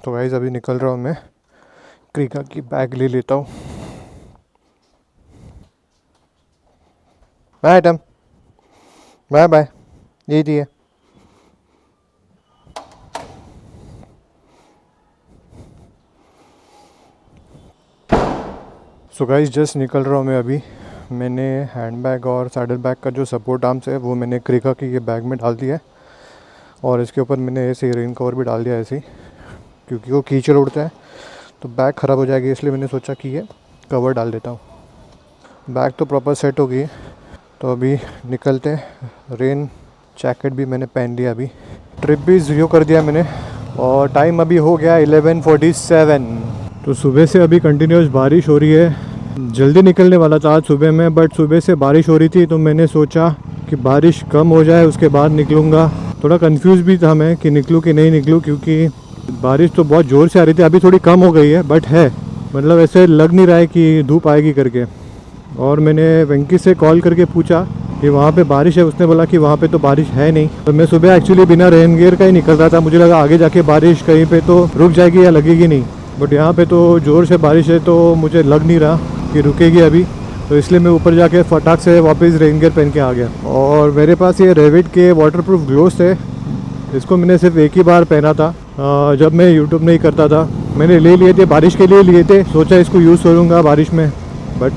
तो गाइस अभी निकल रहा हूँ मैं, क्रिका की बैग ले लेता हूँ। बाय एटम, बाय बाय। ये दिए। सो गाइस जस्ट निकल रहा हूँ मैं अभी। मैंने हैंड बैग और सैडल बैग का जो सपोर्ट आर्म्स है वो मैंने क्रिका की ये बैग में डाल दिया है, और इसके ऊपर मैंने ऐसे रेन कवर भी डाल दिया है ऐसे ही, क्योंकि वो कीचड़ उड़ता है तो बैग ख़राब हो जाएगी, इसलिए मैंने सोचा कि ये कवर डाल देता हूँ। बैग तो प्रॉपर सेट हो गई है, तो अभी निकलते हैं। रेन जैकेट भी मैंने पहन लिया, अभी ट्रिप भी ज़ीरो कर दिया मैंने, और टाइम अभी हो गया 11:47। तो सुबह से अभी कंटिन्यूस बारिश हो रही है। जल्दी निकलने वाला था आज सुबह में, बट सुबह से बारिश हो रही थी तो मैंने सोचा कि बारिश कम हो जाए उसके बाद निकलूँगा। थोड़ा कंफ्यूज भी था मैं कि निकलूँ कि नहीं निकलूँ, क्योंकि बारिश तो बहुत ज़ोर से आ रही थी। अभी थोड़ी कम हो गई है, बट है, मतलब ऐसे लग नहीं रहा है कि धूप आएगी करके। और मैंने वेंकी से कॉल करके पूछा कि वहाँ पे बारिश है, उसने बोला कि वहाँ पे तो बारिश है नहीं। तो मैं सुबह एक्चुअली बिना रेन गियर का ही निकल रहा था, मुझे लगा आगे जाके बारिश कहीं पे तो रुक जाएगी या लगेगी नहीं, बट यहाँ पे तो ज़ोर से बारिश है तो मुझे लग नहीं रहा कि रुकेगी अभी। तो इसलिए मैं ऊपर जाके फटाक से वापस रेन गियर पहन के आ गया। और मेरे पास ये रेविट के वाटरप्रूफ ग्लोव्स थे, इसको मैंने सिर्फ एक ही बार पहना था जब मैं यूट्यूब नहीं करता था। मैंने ले लिए थे, बारिश के लिए लिए थे, सोचा इसको यूज़ करूँगा बारिश में, बट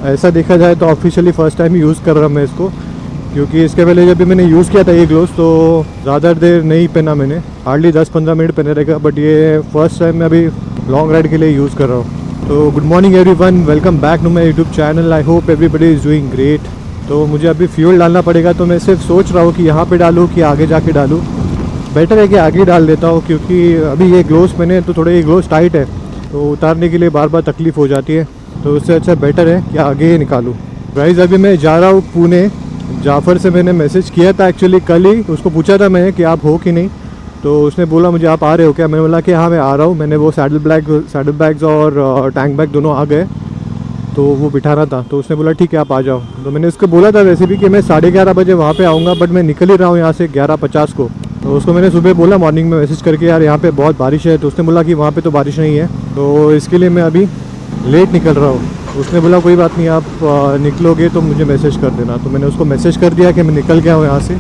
ऐसा देखा जाए तो ऑफिशियली फ़र्स्ट टाइम यूज़ कर रहा मैं इसको, क्योंकि इसके पहले जब भी मैंने यूज़ किया था ये ग्लोव्स तो ज़्यादा देर नहीं पहना मैंने, हार्डली 10-15 मिनट पहने रहेगा, बट ये फर्स्ट टाइम मैं अभी लॉन्ग राइड के लिए यूज़ कर रहा हूँ। तो good morning everyone, welcome back to my YouTube channel. I hope everybody is doing great. तो मुझे अभी फ्यूल डालना पड़ेगा, तो मैं सिर्फ सोच रहा हूँ कि यहाँ पे डालूँ कि आगे जाके डालूँ। बेटर है कि आगे डाल देता हूँ, क्योंकि अभी ये ग्लोव्स मैंने तो थोड़े ये ग्लोव्स टाइट है तो उतारने के लिए बार बार तकलीफ़ हो जाती है, तो उससे अच्छा बेटर है कि आगे ही निकालूँ। गाइस अभी मैं जा रहा हूँ पुणे। जाफ़र से मैंने मैसेज किया था एक्चुअली कल ही, उसको पूछा था मैं कि आप हो कि नहीं, तो उसने बोला मुझे आप आ रहे हो क्या। मैंने बोला कि हाँ मैं आ रहा हूँ। मैंने वो सैडल बैग्स और टैंक बैग दोनों आ गए, तो वो बिठाना था, तो उसने बोला ठीक है आप आ जाओ। तो मैंने उसको बोला था वैसे भी कि मैं 11:30 बजे वहाँ पे आऊँगा, बट मैं निकल ही रहा हूँ यहाँ से 11:50 को। तो उसको मैंने सुबह बोला मॉर्निंग में मैसेज करके यार यहाँ पे बहुत बारिश है, तो उसने बोला कि वहाँ पे तो बारिश नहीं है, तो इसके लिए मैं अभी लेट निकल रहा हूँ। उसने बोला कोई बात नहीं, आप निकलोगे तो मुझे मैसेज कर देना। तो मैंने उसको मैसेज कर दिया कि मैं निकल गया हूँ यहाँ से।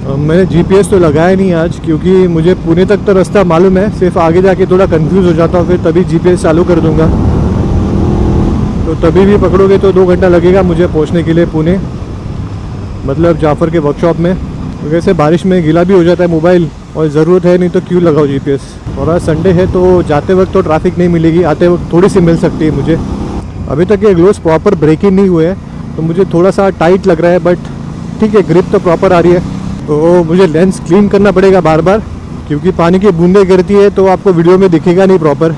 मैंने GPS तो लगाया नहीं आज, क्योंकि मुझे पुणे तक तो रास्ता मालूम है, सिर्फ आगे जाके थोड़ा कंफ्यूज हो जाता हूँ, फिर तभी GPS चालू कर दूँगा। तो तभी भी पकड़ोगे तो 2 घंटा लगेगा मुझे पहुँचने के लिए पुणे, मतलब जाफ़र के वर्कशॉप में। तो वैसे बारिश में गीला भी हो जाता है मोबाइल, और ज़रूरत है नहीं तो क्यों लगाओ GPS। और आज संडे है तो जाते वक्त तो ट्रैफिक नहीं मिलेगी, आते वक्त थोड़ी सी मिल सकती है मुझे। अभी तक ये ग्लोव्स प्रॉपर ब्रेक इन नहीं हुए हैं, तो मुझे थोड़ा सा टाइट लग रहा है, बट ठीक है, ग्रिप तो प्रॉपर आ रही है। तो मुझे लेंस क्लीन करना पड़ेगा बार बार, क्योंकि पानी की बूंदें गिरती है तो आपको वीडियो में दिखेगा नहीं प्रॉपर।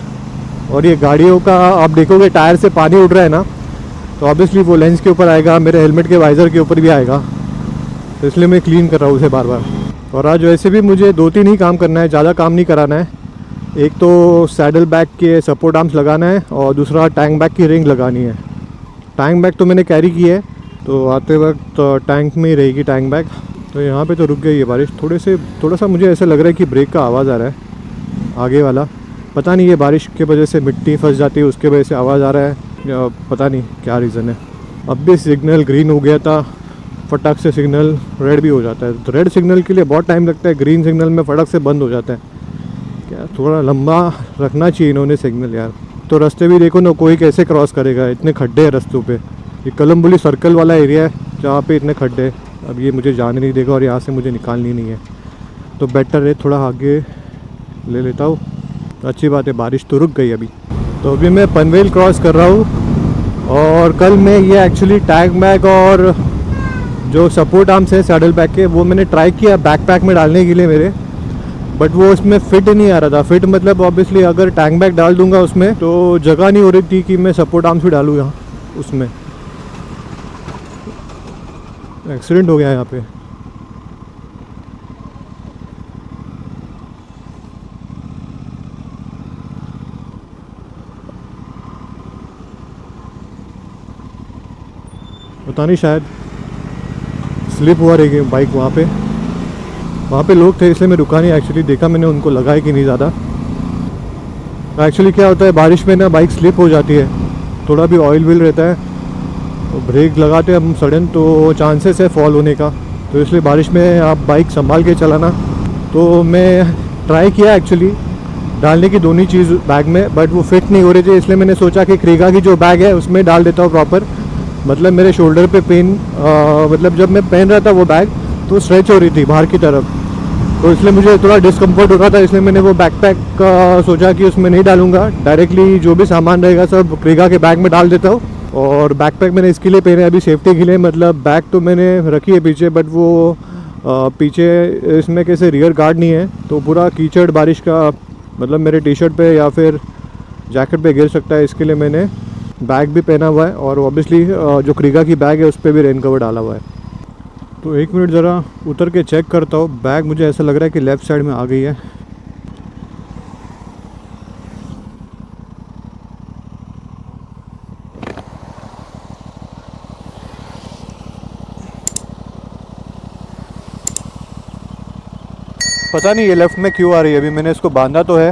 और ये गाड़ियों का आप देखोगे टायर से पानी उड़ रहा है ना, तो ऑब्वियसली वो लेंस के ऊपर आएगा, मेरे हेलमेट के वाइज़र के ऊपर भी आएगा, तो इसलिए मैं क्लीन कर रहा हूँ उसे बार बार। और आज वैसे भी मुझे 2-3 ही काम करना है, ज़्यादा काम नहीं कराना है। एक तो सैडल बैग के सपोर्ट आर्म्स लगाना है, और दूसरा टैंक बैग की रिंग लगानी है। टैंक बैग तो मैंने कैरी की है, तो आते वक्त टैंक में ही रहेगी टैंक बैग। तो यहाँ पे तो रुक गई है बारिश, थोड़ा सा मुझे ऐसा लग रहा है कि ब्रेक का आवाज़ आ रहा है आगे वाला। पता नहीं ये बारिश के वजह से मिट्टी फंस जाती है, उसके वजह से आवाज़ आ रहा है, या पता नहीं क्या रीज़न है। अब भी सिग्नल ग्रीन हो गया था, फटाक से सिग्नल रेड भी हो जाता है। तो रेड सिग्नल के लिए बहुत टाइम लगता है, ग्रीन सिग्नल में फटाक से बंद हो जाता है। क्या थोड़ा लंबा रखना चाहिए इन्होंने सिग्नल यार। तो रास्ते भी देखो ना, कोई कैसे क्रॉस करेगा, इतने खड्डे हैं रास्तों पे। ये कलम्बुली सर्कल वाला एरिया है जहाँ पे इतने खड्डे हैं। अब ये मुझे जाने नहीं देगा और यहाँ से मुझे निकालनी नहीं है, तो बेटर है थोड़ा आगे ले लेता हूँ। अच्छी बात है, बारिश तो रुक गई अभी। तो अभी मैं पनवेल क्रॉस कर रहा हूँ, और कल मैं ये एक्चुअली टैंक बैग और जो सपोर्ट आर्म्स है सैडल बैग के, वो मैंने ट्राई किया बैकपैक में डालने के लिए मेरे, बट वो उसमें फिट नहीं आ रहा था। फिट मतलब ऑब्वियसली अगर टैंक बैग डाल दूंगा उसमें तो जगह नहीं हो रही थी कि मैं सपोर्ट आर्म्स भी डालूँ यहाँ उसमें। एक्सीडेंट हो गया यहाँ पे। पता नहीं, शायद स्लिप हुआ रही बाइक। वहाँ पे लोग थे इसलिए मैं रुका नहीं। एक्चुअली देखा मैंने उनको, लगाए कि नहीं ज़्यादा। एक्चुअली क्या होता है, बारिश में ना बाइक स्लिप हो जाती है, थोड़ा भी ऑयल व्हील रहता है, तो ब्रेक लगाते हैं हम सडन तो चांसेस है फॉल होने का, तो इसलिए बारिश में आप बाइक संभाल के चलाना। तो मैं ट्राई किया एक्चुअली डालने की दोनों चीज़ बैग में, बट वो फिट नहीं हो रही थी, इसलिए मैंने सोचा कि क्रीगा की जो बैग है उसमें डाल देता हूँ प्रॉपर। मतलब मेरे शोल्डर पे पेन, मतलब जब मैं पहन रहा था वो बैग तो स्ट्रेच हो रही थी बाहर की तरफ, तो इसलिए मुझे थोड़ा डिस्कम्फर्ट हो रहा था, इसलिए मैंने वो बैकपैक का सोचा कि उसमें नहीं डालूंगा, डायरेक्टली जो भी सामान रहेगा सब क्रीगा के बैग में डाल देता हूँ। और बैकपैक मैंने इसके लिए पहने अभी सेफ्टी के लिए, मतलब बैग तो मैंने रखी है पीछे, बट वो पीछे इसमें कैसे रियर गार्ड नहीं है, तो पूरा कीचड़ बारिश का मतलब मेरे टी शर्ट पे या फिर जैकेट पे गिर सकता है, इसके लिए मैंने बैग भी पहना हुआ है। और ऑब्वियसली जो क्रीगा की बैग है उस पर भी रेन कवर डाला हुआ है। तो एक मिनट ज़रा उतर के चेक करता हूँ, बैग मुझे ऐसा लग रहा है कि लेफ़्ट साइड में आ गई है। पता नहीं ये लेफ़्ट में क्यों आ रही है, अभी मैंने इसको बांधा तो है।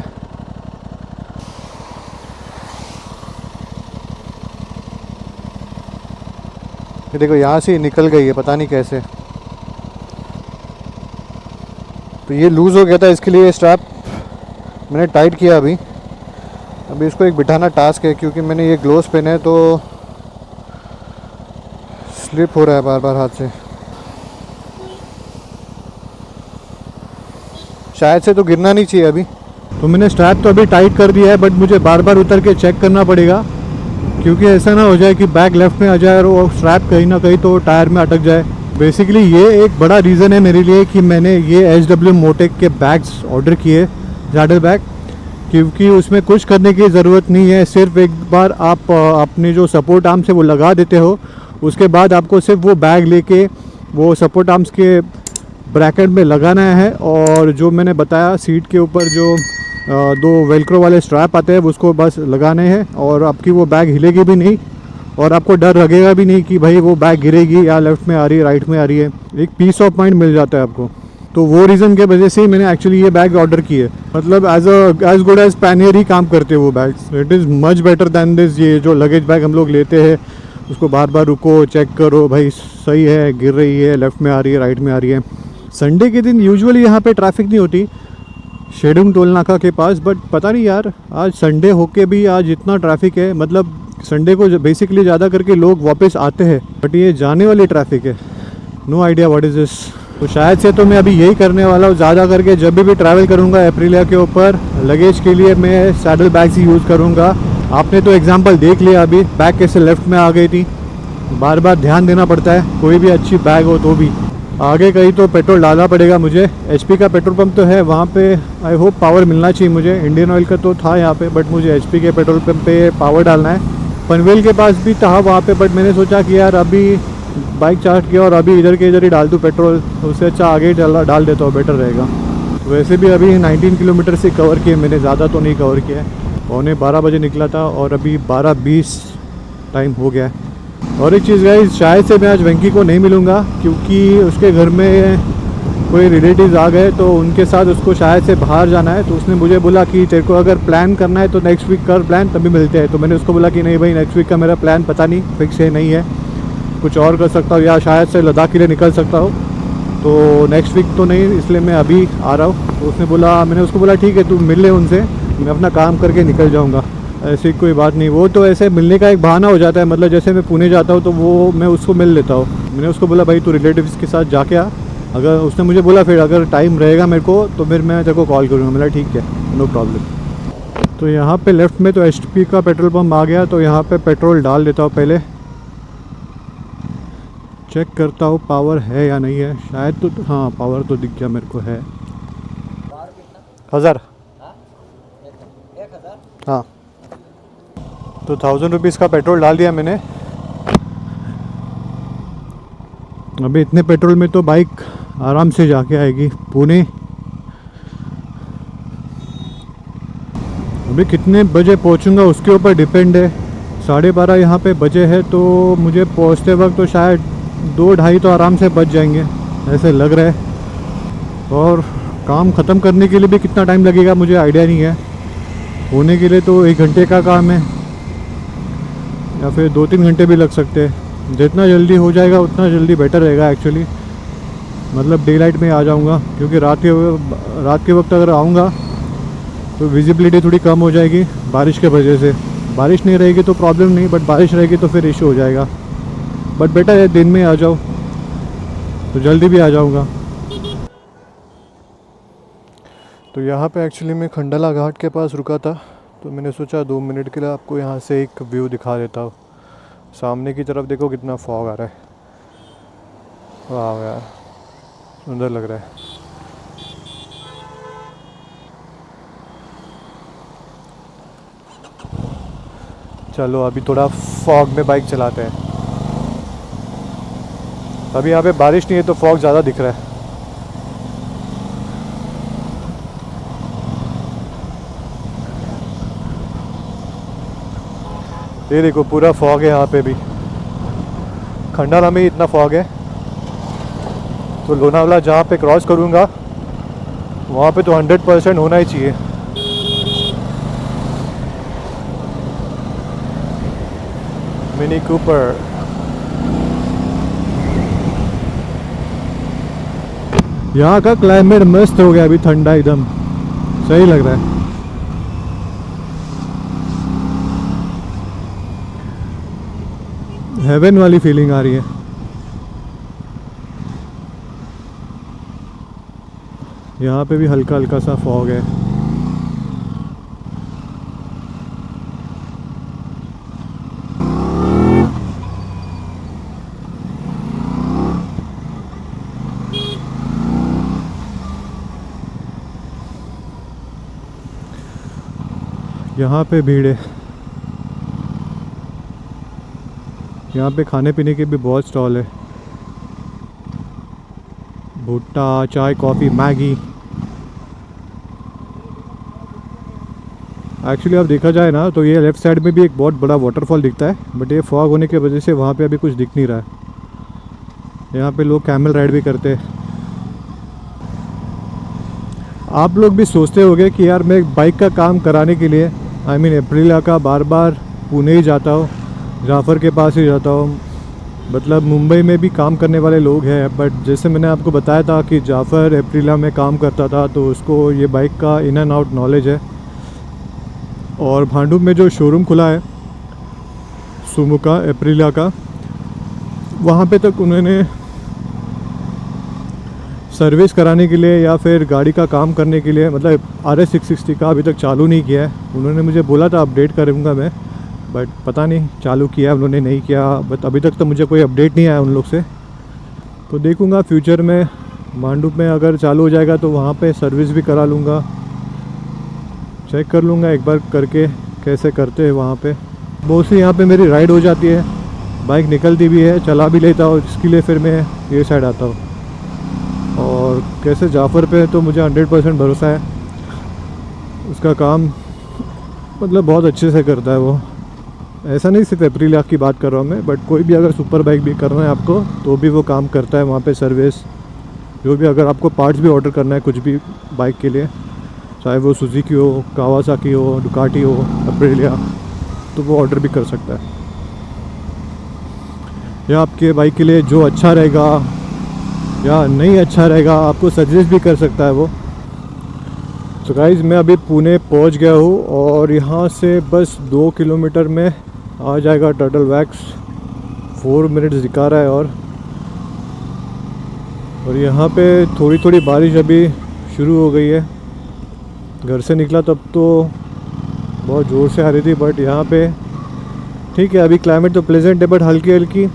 ये देखो यहाँ से निकल गई है, पता नहीं कैसे। तो ये लूज़ हो गया था, इसके लिए स्ट्रैप मैंने टाइट किया अभी इसको एक बिठाना टास्क है, क्योंकि मैंने ये ग्लोव्स पहने हैं तो स्लिप हो रहा है बार बार हाथ से। शायद से तो गिरना नहीं चाहिए अभी। तो मैंने स्ट्रैप तो अभी टाइट कर दिया है, बट मुझे बार बार उतर के चेक करना पड़ेगा, क्योंकि ऐसा ना हो जाए कि बैग लेफ़्ट में आ जाए और वो स्ट्रैप कहीं ना कहीं तो टायर में अटक जाए। बेसिकली ये एक बड़ा रीज़न है मेरे लिए कि मैंने ये HW मोटेक के बैग्स ऑर्डर किए, सैडल बैग, क्योंकि उसमें कुछ करने की ज़रूरत नहीं है। सिर्फ एक बार आप अपने जो सपोर्ट आर्म से वो लगा देते हो, उसके बाद आपको सिर्फ वो बैग लेके वो सपोर्ट आर्म्स के ब्रैकेट में लगाना है, और जो मैंने बताया सीट के ऊपर जो दो वेलक्रो वाले स्ट्रैप आते हैं उसको बस लगाने हैं, और आपकी वो बैग हिलेगी भी नहीं, और आपको डर लगेगा भी नहीं कि भाई वो बैग गिरेगी या लेफ़्ट में आ रही है राइट में आ रही है। एक पीस ऑफ माइंड मिल जाता है आपको। तो वो रीज़न के वजह से ही मैंने एक्चुअली ये बैग ऑर्डर किए। मतलब एज गुड एज पैनियर ही काम करते हैं वो bags. It is much better than this, ये जो लगेज बैग हम लोग लेते हैं उसको बार बार रुको चेक करो भाई सही है, गिर रही है, लेफ़्ट में आ रही है, राइट में आ रही है। संडे के दिन यूजुअली यहाँ पे ट्रैफिक नहीं होती शेडुंग टोल नाका के पास, बट पता नहीं यार आज संडे होके भी आज इतना ट्रैफिक है। मतलब संडे को बेसिकली ज़्यादा करके लोग वापस आते हैं, बट ये जाने वाली ट्रैफिक है। No idea what is this. तो शायद से तो मैं अभी यही करने वाला हूँ, ज़्यादा करके जब भी ट्रैवल करूँगा एप्रिलिया के ऊपर लगेज के लिए मैं सैडल बैग्स ही यूज़ करूँगा। आपने तो एग्जांपल देख लिया अभी बैग कैसे लेफ़्ट में आ गई थी। बार बार ध्यान देना पड़ता है कोई भी अच्छी बैग हो तो भी। आगे कहीं तो पेट्रोल डालना पड़ेगा मुझे। HP का पेट्रोल पंप तो है वहाँ पे, आई होप पावर मिलना चाहिए मुझे। इंडियन ऑयल का तो था यहाँ पे, बट मुझे HP के पेट्रोल पंप पे पावर डालना है। पनवेल के पास भी था वहाँ पे, बट मैंने सोचा कि यार अभी बाइक चार्ज किया और अभी इधर के इधर ही डाल दूँ पेट्रोल, उससे अच्छा आगे ही डाल देता हूँ, बेटर रहेगा। वैसे भी अभी 19 किलोमीटर से कवर किए मैंने, ज़्यादा तो नहीं कवर किया है। 12:15 बजे निकला था और अभी 12:20 टाइम हो गया है। और एक चीज़ गाइस, शायद से मैं आज वेंकी को नहीं मिलूँगा, क्योंकि उसके घर में कोई रिलेटिव्स आ गए तो उनके साथ उसको शायद से बाहर जाना है। तो उसने मुझे बोला कि तेरे को अगर प्लान करना है तो नेक्स्ट वीक कर प्लान, तभी मिलते हैं। तो मैंने उसको बोला कि नहीं भाई, नेक्स्ट वीक का मेरा प्लान पता नहीं, फिक्स है, नहीं है, कुछ और कर सकता हूँ, या शायद से लद्दाख के लिए निकल सकता हूँ, तो नेक्स्ट वीक तो नहीं, इसलिए मैं अभी आ रहा हूँ। तो उसने बोला, मैंने उसको बोला ठीक है तू मिल ले उनसे, मैं अपना काम करके निकल जाऊँगा, ऐसी कोई बात नहीं। वो तो ऐसे मिलने का एक बहाना हो जाता है, मतलब जैसे मैं पुणे जाता हूँ तो वो मैं उसको मिल लेता हूँ। मैंने उसको बोला भाई तू रिलेटिव्स के साथ जाके आ, अगर उसने मुझे बोला फिर अगर टाइम रहेगा मेरे को तो फिर मैं तेरे को कॉल करूँगा। मेरा ठीक है, नो प्रॉब्लम। तो यहाँ पे लेफ़्ट में तो HP का पेट्रोल पंप आ गया, तो यहाँ पे पेट्रोल डाल देता हूँ, पहले चेक करता हूँ पावर है या नहीं है। शायद तो हाँ, पावर तो दिख गया मेरे को है। 1000 हाँ, तो 1000 रुपीज़ का पेट्रोल डाल दिया मैंने। अभी इतने पेट्रोल में तो बाइक आराम से जाके आएगी पुणे। अभी कितने बजे पहुंचूंगा उसके ऊपर डिपेंड है। 12:30 यहाँ पे बजे है, तो मुझे पहुंचते वक्त तो शायद 2-2:30 तो आराम से बच जाएंगे ऐसे लग रहा है। और काम ख़त्म करने के लिए भी कितना टाइम लगेगा मुझे आइडिया नहीं है। होने के लिए तो 1 घंटे का काम है, या फिर 2-3 घंटे भी लग सकते हैं। जितना जल्दी हो जाएगा उतना जल्दी बेटर रहेगा एक्चुअली। मतलब डे लाइट में आ जाऊंगा, क्योंकि रात के वक्त अगर आऊँगा तो विजिबिलिटी थोड़ी कम हो जाएगी बारिश के वजह से। बारिश नहीं रहेगी तो प्रॉब्लम नहीं, बट बारिश रहेगी तो फिर इशू हो जाएगा। बट बेटर है दिन में आ जाओ तो जल्दी भी आ जाऊंगा। तो यहाँ पे एक्चुअली मैं खंडाला घाट के पास रुका था, तो मैंने सोचा 2 मिनट के लिए आपको यहाँ से एक व्यू दिखा देता हूँ। सामने की तरफ देखो कितना फॉग आ रहा है, वाह यार सुंदर लग रहा है। चलो अभी थोड़ा फॉग में बाइक चलाते हैं। अभी यहाँ पे बारिश नहीं है तो फॉग ज़्यादा दिख रहा है। ये देखो पूरा फॉग है यहाँ पे भी। खंडाला में ही इतना फॉग है, तो लोनावला जहाँ पे क्रॉस करूँगा वहाँ पे तो 100% होना ही चाहिए। Mini Cooper. यहाँ का क्लाइमेट मस्त हो गया, अभी ठंडा एकदम सही लग रहा है। हेवन वाली फीलिंग आ रही है। यहाँ पे भी हल्का हल्का सा फॉग है। यहाँ पे भीड़ है। यहाँ पे खाने पीने के भी बहुत स्टॉल है। भुट्टा, चाय, कॉफ़ी, मैगी। एक्चुअली अब देखा जाए ना तो ये लेफ़्ट साइड में भी एक बहुत बड़ा वाटरफॉल दिखता है, बट ये फॉग होने की वजह से वहाँ पे अभी कुछ दिख नहीं रहा है। यहाँ पे लोग कैमल राइड भी करते हैं। आप लोग भी सोचते होंगे कि यार मैं बाइक का काम कराने के लिए एप्रिलिया का बार बार पुणे ही जाता हूँ, जाफ़र के पास ही जाता हूँ। मतलब मुंबई में भी काम करने वाले लोग हैं, बट जैसे मैंने आपको बताया था कि जाफ़र एप्रिलिया में काम करता था, तो उसको ये बाइक का इन एंड आउट नॉलेज है। और भांडुप में जो शोरूम खुला है सुमो का, एप्रिलिया का, वहाँ पे तक उन्होंने सर्विस कराने के लिए या फिर गाड़ी का काम करने के लिए, मतलब RS 660 का अभी तक चालू नहीं किया है। उन्होंने मुझे बोला था अपडेट करूँगा मैं, बट पता नहीं चालू किया उन्होंने नहीं किया। बट अभी तक तो मुझे कोई अपडेट नहीं आया उन लोग से। तो देखूँगा फ्यूचर में भांडुप में अगर चालू हो जाएगा तो वहाँ पे सर्विस भी करा लूँगा, चेक कर लूँगा एक बार करके कैसे करते हैं वहाँ पे। मोस्टली यहाँ पे मेरी राइड हो जाती है, बाइक निकलती भी है, चला भी लेता हूँ, इसके लिए फिर मैं ये साइड आता हूँ। और कैसे जाफ़र पे तो मुझे 100% भरोसा है, उसका काम मतलब बहुत अच्छे से करता है वो। ऐसा नहीं सिर्फ एप्रिलिया की बात कर रहा हूँ मैं, बट कोई भी अगर सुपर बाइक भी करना है आपको तो भी वो काम करता है वहाँ पे। सर्विस जो भी, अगर आपको पार्ट्स भी ऑर्डर करना है कुछ भी बाइक के लिए, चाहे वो सुजुकी हो, कावासाकी हो, डुकाटी हो, एप्रिलिया, तो वो ऑर्डर भी कर सकता है। या आपके बाइक के लिए जो अच्छा रहेगा या नहीं अच्छा रहेगा आपको सजेस्ट भी कर सकता है वो। तो गाइज़ मैं अभी पुणे पहुंच गया हूँ और यहाँ से बस 2 किलोमीटर में आ जाएगा टर्टल वैक्स। 4 मिनट्स दिखा रहा है। और यहाँ पे थोड़ी थोड़ी बारिश अभी शुरू हो गई है। घर से निकला तब तो बहुत ज़ोर से आ रही थी, बट यहाँ पे ठीक है। अभी क्लाइमेट तो प्लेजेंट है, बट हल्की हल्की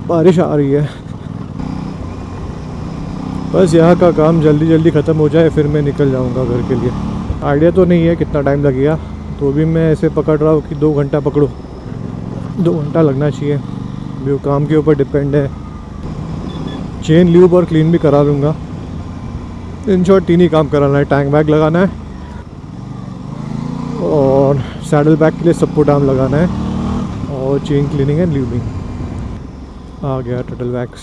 बारिश आ रही है। बस यहाँ का काम जल्दी जल्दी ख़त्म हो जाए फिर मैं निकल जाऊँगा घर के लिए। आइडिया तो नहीं है कितना टाइम लगेगा, तो भी मैं ऐसे पकड़ रहा हूँ कि 2 घंटा पकड़ो, 2 घंटा लगना चाहिए। भी वो काम के ऊपर डिपेंड है। चेन ल्यूब और क्लीन भी करा लूँगा। इन शॉर्ट 3 ही काम कराना है। टैंक बैग लगाना है और सैडल बैग के लिए सपोर्ट आर्म लगाना है और चेन क्लीनिंग एंड ल्यूबिंग। आ गया टर्टल वैक्स।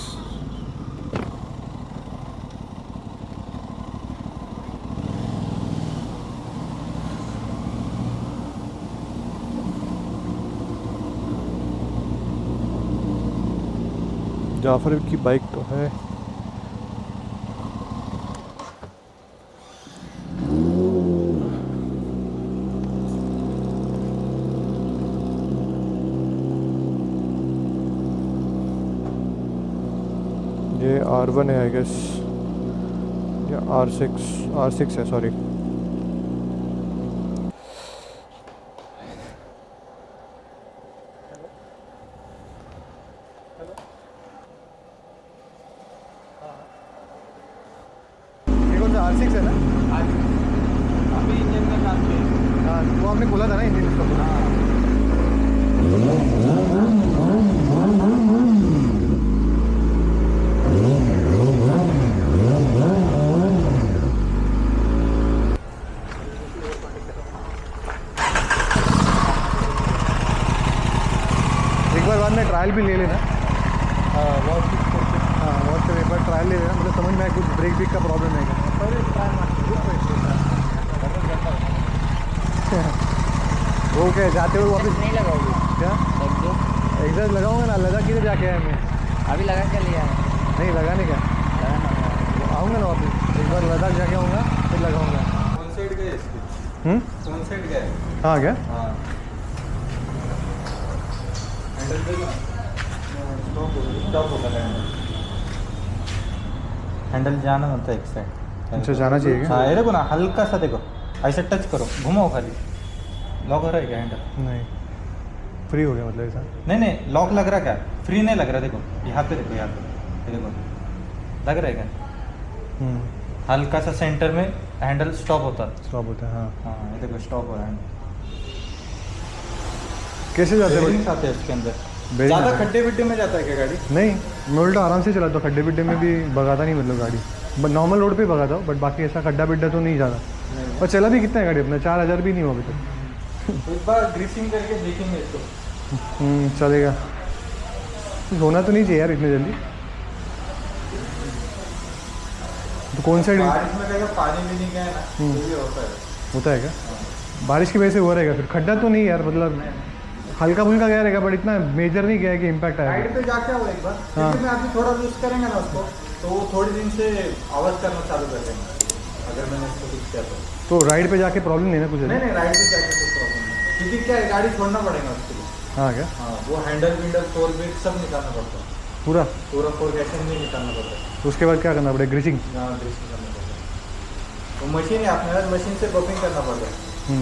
जाफ़र की बाइक तो है। ये R1 है आई गेस, या R6 है, सॉरी। ये कौन सा R6 है ना? अभी इंजन का काम किया। हाँ, वो आपने खोला था ना इंजन इसका पूरा। एक बार बाद में ट्रायल भी ले लेना। हाँ, बहुत एक बार ट्रायल ले लेना, मतलब समझ में आए कुछ ब्रेक ब्रेक का प्रॉब्लम है क्या। वो क्या जाते हुए वापस नहीं लगाओगे क्या एग्जॉस्ट लगाऊंगा ना, लगा किधर जाके आया मैं। अभी लगा क्या लिया है? नहीं लगाने का, आऊँगा ना वापस, एक बार लद्दाख जाके आऊँगा फिर लगाऊंगा। कौन साइड गए इसकी? कौन साइड गए? हाँ क्या? हाँ हैंडल पे स्टॉप होता है। हैंडल जाना होता है एक साइड। अच्छा जाना चाहिए क्या? हाँ ये देखो ना, हल्का सा देखो, ऐसे टच करो, घुमाओ खाली। लॉक हो रहा है क्या हैंडल? नहीं, फ्री हो गया मतलब ऐसा। नहीं नहीं, लॉक लग रहा क्या? फ्री नहीं लग रहा, देखो यहाँ पे, देखो यहाँ पे, ये देखो लग रहा है क्या? हल्का सा सेंटर में हैंडल स्टॉप होता है। स्टॉप होता है हाँ। हाँ ये देखो स्टॉप हो रहा है। कैसे जाते हैं बेरिंग्स आते हैं इसके अंदर। बेरिंग ज़्यादा आते हैं? खड्डे विड्डे में जाता है क्या गाड़ी? नहीं, मैं उल्टा आराम से चलाता हूँ, खड्डे बिड्डे में भी भगाता नहीं मतलब गाड़ी, बट नॉर्मल रोड पे भगाता हूँ, बट बाकी ऐसा खड्डा बिड्डा तो नहीं ज़्यादा। और चला भी कितना है गाड़ी अपना, 4000 भी नहीं हुआ अभी तक। एक बार ग्रीसिंग करके देखेंगे इसको। चलेगा, कुछ होना तो नहीं चाहिए यार इतने जल्दी। तो कौन साइड बारिश में कहीं पानी भी नहीं गया ना, तो ये होता है। होता है क्या? बारिश की वजह से हुआ रहेगा फिर, खड्डा तो नहीं यार, मतलब हल्का फुल्का गया रहेगा, बट इतना मेजर नहीं गया है कि इम्पैक्ट आएगा। साइड पे जाके आओ एक बार, हाँ। क्योंकि मैं अभी थोड़ा लूज करेंगे ना उसको, तो वो थोड़ी दिन से आवाज़ करना चालू कर देंगे अगर मैंने इसको कुछ किया तो। राइड पे जाके प्रॉब्लम नहीं ना कुछ? नहीं नहीं, राइड पे जाके कोई प्रॉब्लम नहीं, क्योंकि क्या है, गाड़ी छोड़ना पड़ेगा उसके लिए। हाँ क्या? हाँ, वो हैंडल विंडल फोर ब्रेक सब निकालना पड़ता है, पूरा? पूरा फोरगेशन नहीं निकालना पड़ता है। तो उसके बाद क्या करना पड़ेगा? ग्रीसिंग? हाँ ड्रेसिंग करना पड़ता है। वो मशीन है अपने पास, मशीन से बफिंग करना पड़ता है।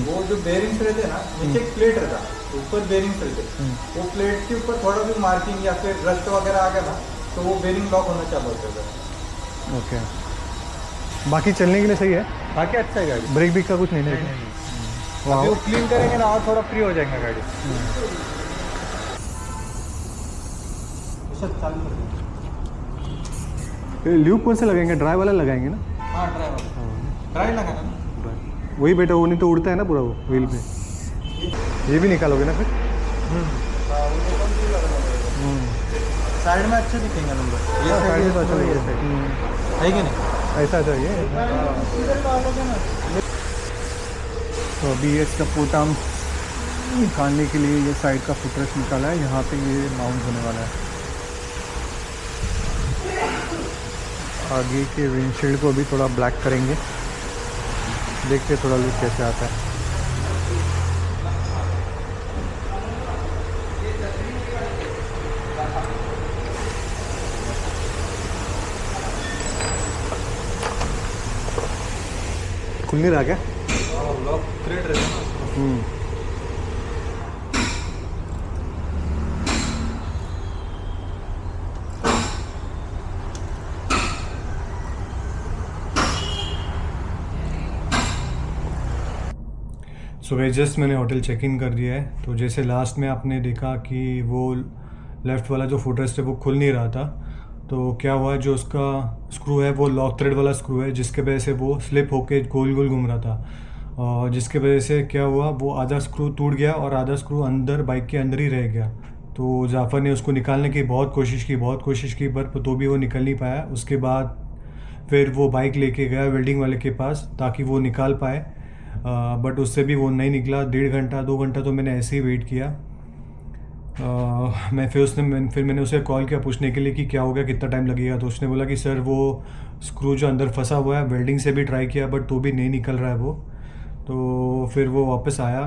वो जो बेरिंग्स रहते हैं ना, नीचे एक प्लेट रहता है, ऊपर बेरिंग्स रहते, वो प्लेट के ऊपर थोड़ा भी मार्किंग या फिर रस्ट वगैरह आ गया ना, तो वो बेरिंग लॉक होना चालू हो जाता है। ओके, बाकी चलने के लिए सही है, बाकी अच्छा है गाड़ी, ब्रेक ब्रेक का कुछ नहीं है? अभी वो क्लीन करेंगे ना और थोड़ा फ्री हो जाएगा गाड़ी। ल्यूब कौन से लगाएंगे? ड्राई वाला लगाएंगे ना? हाँ ड्राई लगाना ना। वही बेटा, वो नहीं तो उड़ता है ना पूरा वो व्हील पे। ये भी निकालोगे ना फिर? साइड में अच्छे दिखेंगे नंबर, ये साइड में तो अच्छा ये लगेगा। साइड है कि नहीं? ऐसा चाहिए। तो अभी ये इसका पोटाम निकालने के लिए ये साइड का फुटरेस्ट निकाला है, यहाँ पे ये माउंट होने वाला है। आगे के विंडशील्ड को भी थोड़ा ब्लैक करेंगे, देखते थोड़ा लुक कैसे आता है। खुल नहीं रहा क्या? लॉक थ्रेड रहता है ना। सुबह जस्ट मैंने होटल चेक इन कर दिया है। तो जैसे लास्ट में आपने देखा कि वो लेफ़्ट वाला जो फुटरेस्ट है वो खुल नहीं रहा था, तो क्या हुआ, जो उसका स्क्रू है वो लॉक थ्रेड वाला स्क्रू है, जिसके वजह से वो स्लिप होके गोल गोल घूम रहा था, और जिसके वजह से क्या हुआ, वो आधा स्क्रू टूट गया और आधा स्क्रू अंदर बाइक के अंदर ही रह गया। तो जाफ़र ने उसको निकालने की बहुत कोशिश की पर तो भी वो निकल नहीं पाया। उसके बाद फिर वो बाइक लेके गया वेल्डिंग वाले के पास ताकि वो निकाल पाए, बट उससे भी वो नहीं निकला। 1.5 घंटा 2 घंटा तो मैंने ऐसे ही वेट किया। मैं फिर मैंने उसे कॉल किया पूछने के लिए कि क्या हो गया, कितना टाइम लगेगा। तो उसने बोला कि सर वो स्क्रू जो अंदर फंसा हुआ है, वेल्डिंग से भी ट्राई किया बट तो भी नहीं निकल रहा है वो। तो फिर वो वापस आया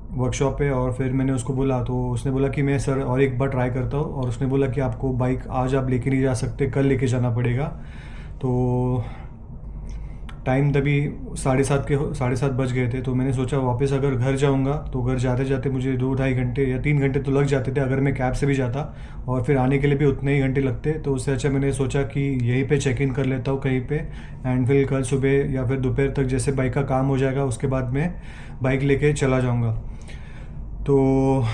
वर्कशॉप पे और फिर मैंने उसको बोला, तो उसने बोला कि मैं सर और एक बार ट्राई करता हूँ। और उसने बोला कि आपको बाइक आज आप लेके नहीं जा सकते, कल लेके जाना पड़ेगा। तो टाइम तभी 7:30 बज गए थे। तो मैंने सोचा वापस अगर घर जाऊंगा तो घर जाते जाते मुझे 2-2.5 घंटे या 3 घंटे तो लग जाते थे अगर मैं कैब से भी जाता, और फिर आने के लिए भी उतने ही घंटे लगते। तो उससे अच्छा मैंने सोचा कि यहीं पे चेक इन कर लेता हूँ कहीं पे, एंड फिर कल सुबह या फिर दोपहर तक जैसे बाइक का काम हो जाएगा उसके बाद मैं बाइक लेके चला जाऊँगा। तो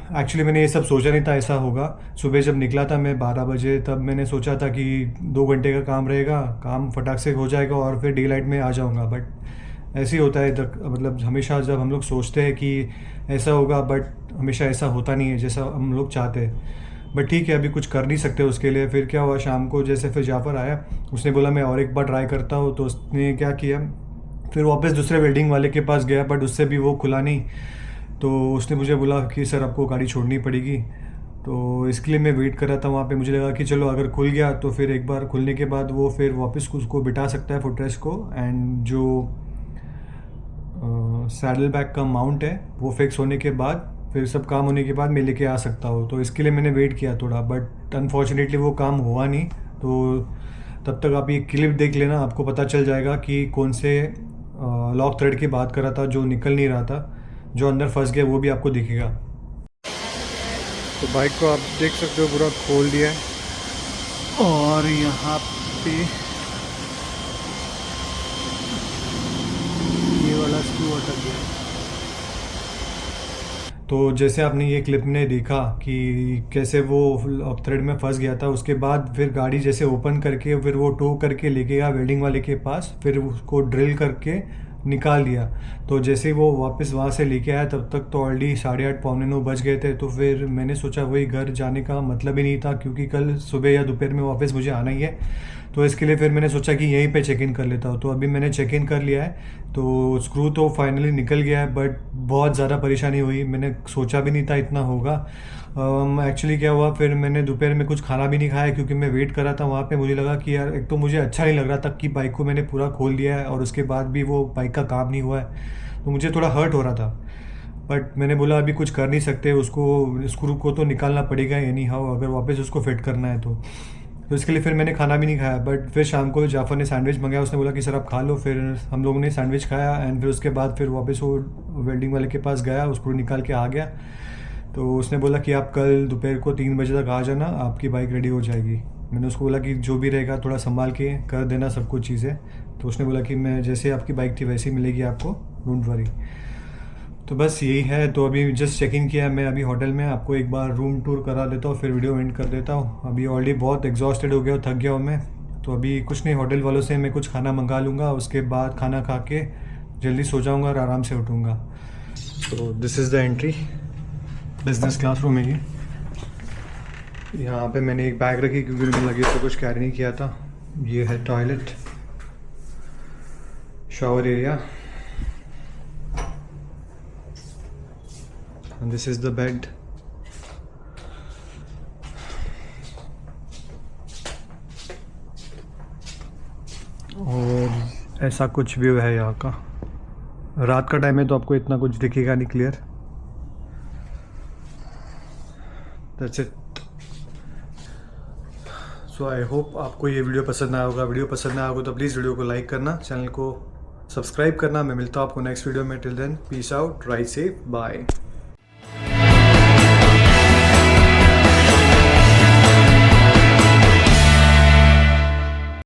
एक्चुअली मैंने ये सब सोचा नहीं था ऐसा होगा। सुबह जब निकला था मैं 12 बजे, तब मैंने सोचा था कि 2 घंटे का काम रहेगा, काम फटाक से हो जाएगा और फिर डे लाइट में आ जाऊंगा। बट ऐसे ही होता है मतलब हमेशा जब हम लोग सोचते हैं कि ऐसा होगा, बट हमेशा ऐसा होता नहीं है जैसा हम लोग चाहते हैं। बट ठीक है, अभी कुछ कर नहीं सकते उसके लिए। फिर क्या हुआ, शाम को जैसे फिर जाफर आया, उसने बोला मैं और एक बार ट्राई करता हूँ। तो उसने क्या किया, फिर वापस दूसरे वेल्डिंग वाले के पास गया, बट उससे भी वो खुला नहीं। तो उसने मुझे बोला कि सर आपको गाड़ी छोड़नी पड़ेगी। तो इसके लिए मैं वेट कर रहा था वहाँ पे। मुझे लगा कि चलो अगर खुल गया तो फिर एक बार खुलने के बाद वो फिर वापस उसको बिठा सकता है फुटरेस्ट को, एंड जो सैडल बैग का माउंट है वो फिक्स होने के बाद फिर सब काम होने के बाद मैं लेके आ सकता हूँ। तो इसके लिए मैंने वेट किया थोड़ा, बट अनफॉर्चुनेटली वो काम हुआ नहीं। तो तब तक आप ये क्लिप देख लेना, आपको पता चल जाएगा कि कौन से लॉक थ्रेड की बात कर रहा था जो निकल नहीं रहा था, जो अंदर फंस गया वो भी आपको दिखेगा। तो बाइक को आप देख सकते हो पूरा खोल दिया है और यहाँ पे ये वाला स्क्रू अटक गया। तो जैसे आपने ये क्लिप में देखा कि कैसे वो लॉक थ्रेड में फंस गया था, उसके बाद फिर गाड़ी जैसे ओपन करके फिर वो टो करके लेके गया वेल्डिंग वाले के पास, फिर उसको ड्रिल करके निकाल दिया। तो जैसे ही वो वापस वहाँ से लेके आया तब तक तो ऑलरेडी 8:30 पौने 9 बज गए थे। तो फिर मैंने सोचा वही घर जाने का मतलब ही नहीं था, क्योंकि कल सुबह या दोपहर में वापस मुझे आना ही है। तो इसके लिए फिर मैंने सोचा कि यहीं पे चेक इन कर लेता हूँ। तो अभी मैंने चेक इन कर लिया है। तो स्क्रू तो फाइनली निकल गया है, बट बहुत ज़्यादा परेशानी हुई, मैंने सोचा भी नहीं था इतना होगा। एक्चुअली क्या हुआ, फिर मैंने दोपहर में कुछ खाना भी नहीं खाया क्योंकि मैं वेट कर रहा था वहाँ पे। मुझे लगा कि यार एक तो मुझे अच्छा नहीं लग रहा था कि बाइक को मैंने पूरा खोल दिया है और उसके बाद भी वो बाइक का काम नहीं हुआ है, तो मुझे थोड़ा हर्ट हो रहा था। बट मैंने बोला अभी कुछ कर नहीं सकते, उसको स्क्रू को तो निकालना पड़ेगा एनी हाउ, अगर वापस उसको फिट करना है तो इसके लिए फिर मैंने खाना भी नहीं खाया। बट फिर शाम को जाफर ने सैंडविच मंगाया, उसने बोला कि सर आप खा लो। फिर हम लोगों ने सैंडविच खाया, एंड फिर उसके बाद फिर वापस वो वेल्डिंग वाले के पास गया, उसको निकाल के आ गया। तो उसने बोला कि आप कल दोपहर को 3 बजे तक आ जाना, आपकी बाइक रेडी हो जाएगी। मैंने उसको बोला कि जो भी रहेगा थोड़ा संभाल के कर देना सब कुछ चीज़ें। तो उसने बोला कि मैं जैसे आपकी बाइक थी वैसी मिलेगी आपको, डोंट वरी। तो बस यही है। तो अभी जस्ट चेक इन किया मैं अभी होटल में, आपको एक बार रूम टूर करा देता हूँ फिर वीडियो एंड कर देता हूँ। अभी ऑलरेडी बहुत एग्जॉस्टेड हो गया, थक गया हूँ मैं। तो अभी कुछ नहीं, होटल वालों से मैं कुछ खाना मंगा लूँगा, उसके बाद खाना खा के जल्दी सो जाऊँगा और आराम से उठूँगा। तो this is the entry, business class room है ये। यहाँ पे मैंने एक बैग रखी क्योंकि मुझे लगे तो कुछ कैरी नहीं किया था। ये है toilet, shower area, and this is the bed. और ऐसा कुछ व्यू है यहाँ का। रात का टाइम है तो आपको इतना कुछ दिखेगा नहीं clear. That's it. So I hope आपको ये वीडियो पसंद आया होगा। वीडियो पसंद आया होगा तो प्लीज़ वीडियो को लाइक करना, चैनल को सब्सक्राइब करना। मैं मिलता हूँ आपको नेक्स्ट वीडियो में। Till then peace out, ride safe, bye.